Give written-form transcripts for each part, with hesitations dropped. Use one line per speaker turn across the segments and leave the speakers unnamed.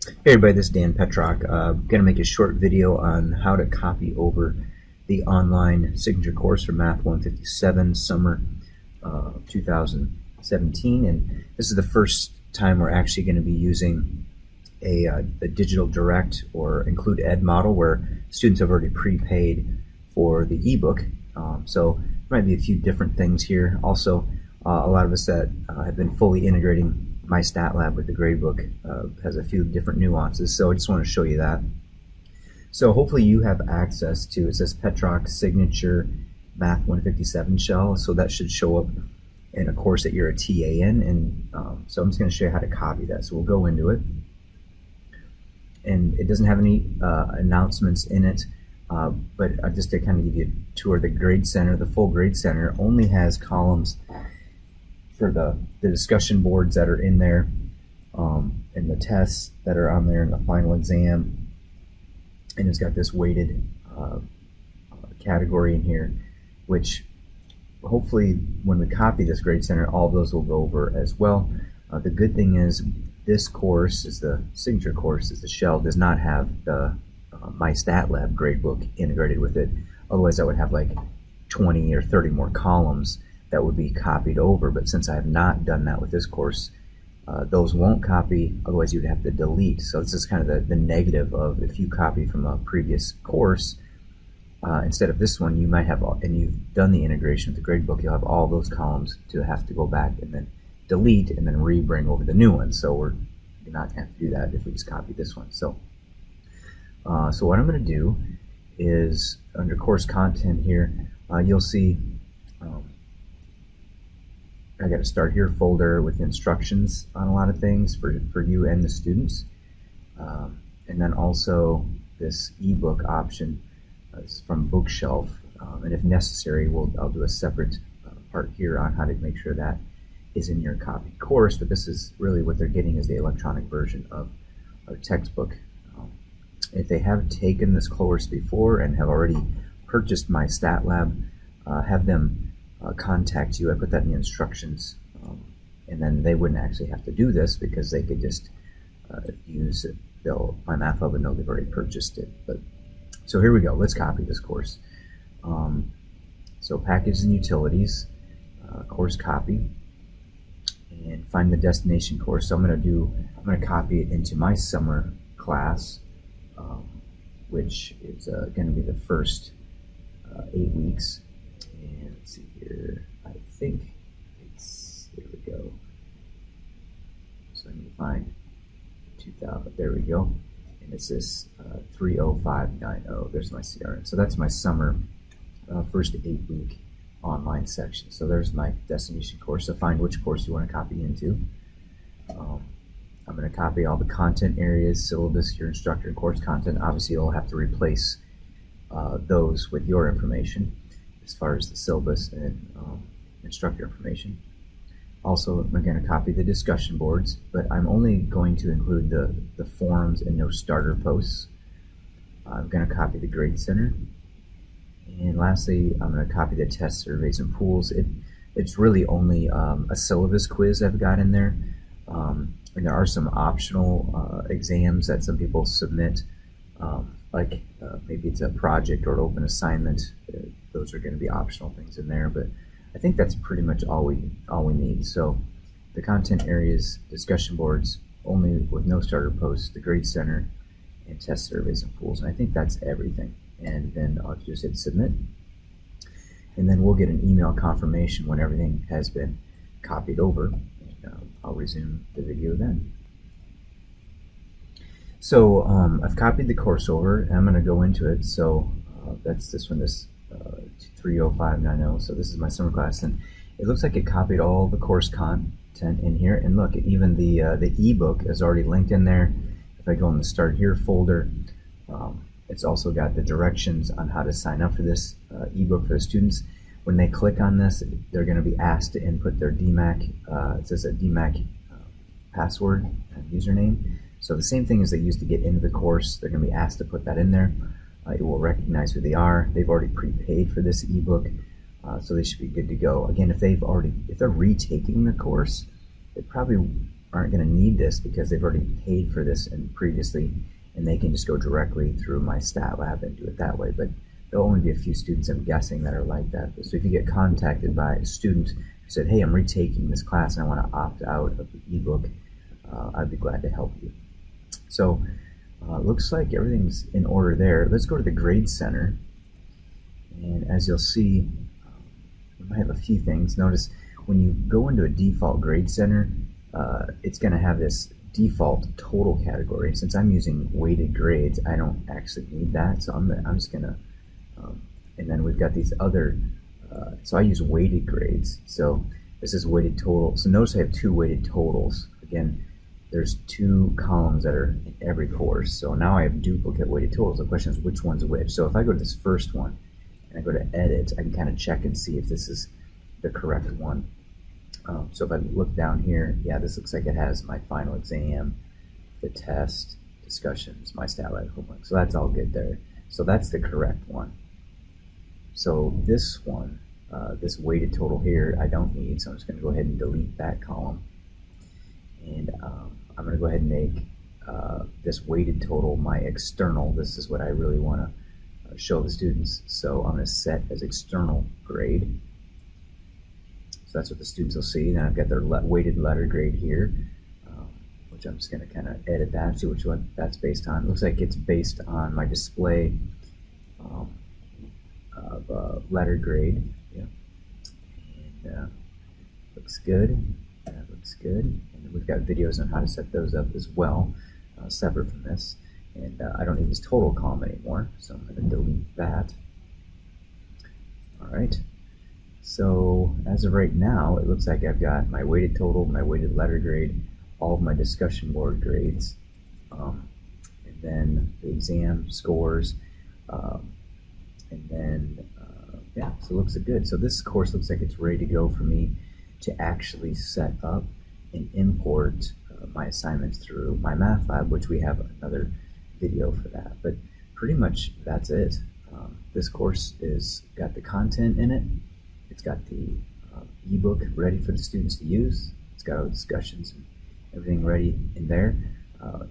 Hey everybody, this is Dan Petrock. Going to make a short video on how to copy over the online signature course for Math 157 summer 2017, and this is the first time we're actually going to be using a digital direct or include ed model where students have already prepaid for the ebook. So there might be a few different things here. Also, a lot of us that have been fully integrating MyStatLab with the gradebook has a few different nuances, so I just want to show you that. So hopefully you have access to, it says Petrock Signature Math 157 shell, so that should show up in a course that you're a TA in, and so I'm just going to show you how to copy that. So we'll go into it, and it doesn't have any announcements in it, but just to kind of give you a tour, the Grade Center, the full Grade Center only has columns for the discussion boards that are in there, and the tests that are on there in the final exam, and it's got this weighted category in here, which hopefully when we copy this Grade Center, all those will go over as well. The good thing is this course is the signature course, is the shell does not have the MyStatLab gradebook integrated with it. Otherwise I would have like 20 or 30 more columns that would be copied over, but since I have not done that with this course, those won't copy, otherwise you'd have to delete. So this is kind of the negative of if you copy from a previous course, instead of this one, you might have, and you've done the integration with the gradebook, you'll have all those columns to have to go back and then delete and then re-bring over the new one. So you're not going to have to do that if we just copy this one. So what I'm going to do is under course content here, you'll see I got a Start Here folder with instructions on a lot of things for you and the students. And then also this ebook option is from Bookshelf. And if necessary, I'll do a separate part here on how to make sure that is in your copied course. But this is really what they're getting is the electronic version of our textbook. If they have taken this course before and have already purchased MyStatLab, have them contact you. I put that in the instructions, and then they wouldn't actually have to do this because they could just use it. My Math Hub would know they've already purchased it. But so here we go. Let's copy this course. So packages and utilities, course copy, and find the destination course. So I'm going to copy it into my summer class, which is going to be the first 8 weeks. And let's see here, I think there we go. So I need to find 2000, there we go. And it's this 30590, there's my CRN. So that's my summer first 8-week online section. So there's my destination course. So find which course you want to copy into. I'm going to copy all the content areas, syllabus, your instructor, and course content. Obviously you'll have to replace those with your information as far as the syllabus and instructor information. Also, I'm going to copy the discussion boards, but I'm only going to include the forums and no starter posts. I'm going to copy the Grade Center. And lastly, I'm going to copy the test surveys and pools. It's really only a syllabus quiz I've got in there. And there are some optional exams that some people submit, like maybe it's a project or an open assignment. Those are going to be optional things in there, but I think that's pretty much all we need. So the content areas, discussion boards, only with no starter posts, the Grade Center, and test surveys and pools. And I think that's everything. And then I'll just hit submit, and then we'll get an email confirmation when everything has been copied over. And, I'll resume the video then. So I've copied the course over, and I'm going to go into it. So that's this one, this 30590. So this is my summer class, and it looks like it copied all the course content in here. And look, even the ebook is already linked in there. If I go in the Start Here folder, it's also got the directions on how to sign up for this ebook for the students. When they click on this, they're going to be asked to input their DMAC. It says a DMAC password and username. So the same thing as they use to get into the course, they're going to be asked to put that in there. It will recognize who they are. They've already prepaid for this ebook, so they should be good to go. Again, if they're retaking the course, they probably aren't going to need this because they've already paid for this and previously, and they can just go directly through my stat lab and do it that way. But there'll only be a few students, I'm guessing, that are like that. So if you get contacted by a student who said, hey, I'm retaking this class and I want to opt out of the ebook, I'd be glad to help you. So looks like everything's in order there. Let's go to the Grade Center. And as you'll see, we might have a few things. Notice when you go into a default Grade Center, it's going to have this default total category. Since I'm using weighted grades, I don't actually need that. So I'm just going to, and then we've got these other, so I use weighted grades. So this is weighted total. So notice I have two weighted totals. Again, there's two columns that are in every course. So now I have duplicate weighted totals. The question is which one's which. So if I go to this first one and I go to edit, I can kind of check and see if this is the correct one. So if I look down here, yeah, this looks like it has my final exam, the test, discussions, my stat lab homework. So that's all good there. So that's the correct one. So this one, this weighted total here, I don't need. So I'm just going to go ahead and delete that column. And I'm going to go ahead and make this weighted total my external. This is what I really want to show the students. So I'm going to set as external grade. So that's what the students will see. Then I've got their weighted letter grade here, which I'm just going to kind of edit that, see which one that's based on. It looks like it's based on my display of letter grade. Yeah. And looks good. That looks good. And we've got videos on how to set those up as well, separate from this. And I don't need this total column anymore, so I'm going to delete that. All right. So as of right now, it looks like I've got my weighted total, my weighted letter grade, all of my discussion board grades, and then the exam scores, and then yeah, so it looks good. So this course looks like it's ready to go for me to actually set up and import my assignments through MyMathLab, which we have another video for that. But pretty much that's it. This course is got the content in it. It's got the ebook ready for the students to use. It's got all the discussions and everything ready in there.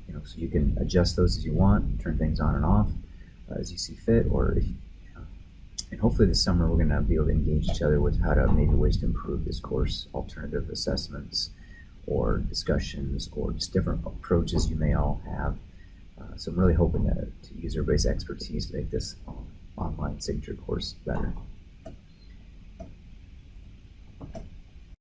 You know, so you can adjust those as you want, turn things on and off as you see fit, or if, and hopefully this summer we're going to be able to engage each other with how to maybe ways to improve this course, alternative assessments or discussions or just different approaches you may all have. So I'm really hoping to use everybody's expertise to make this online signature course better.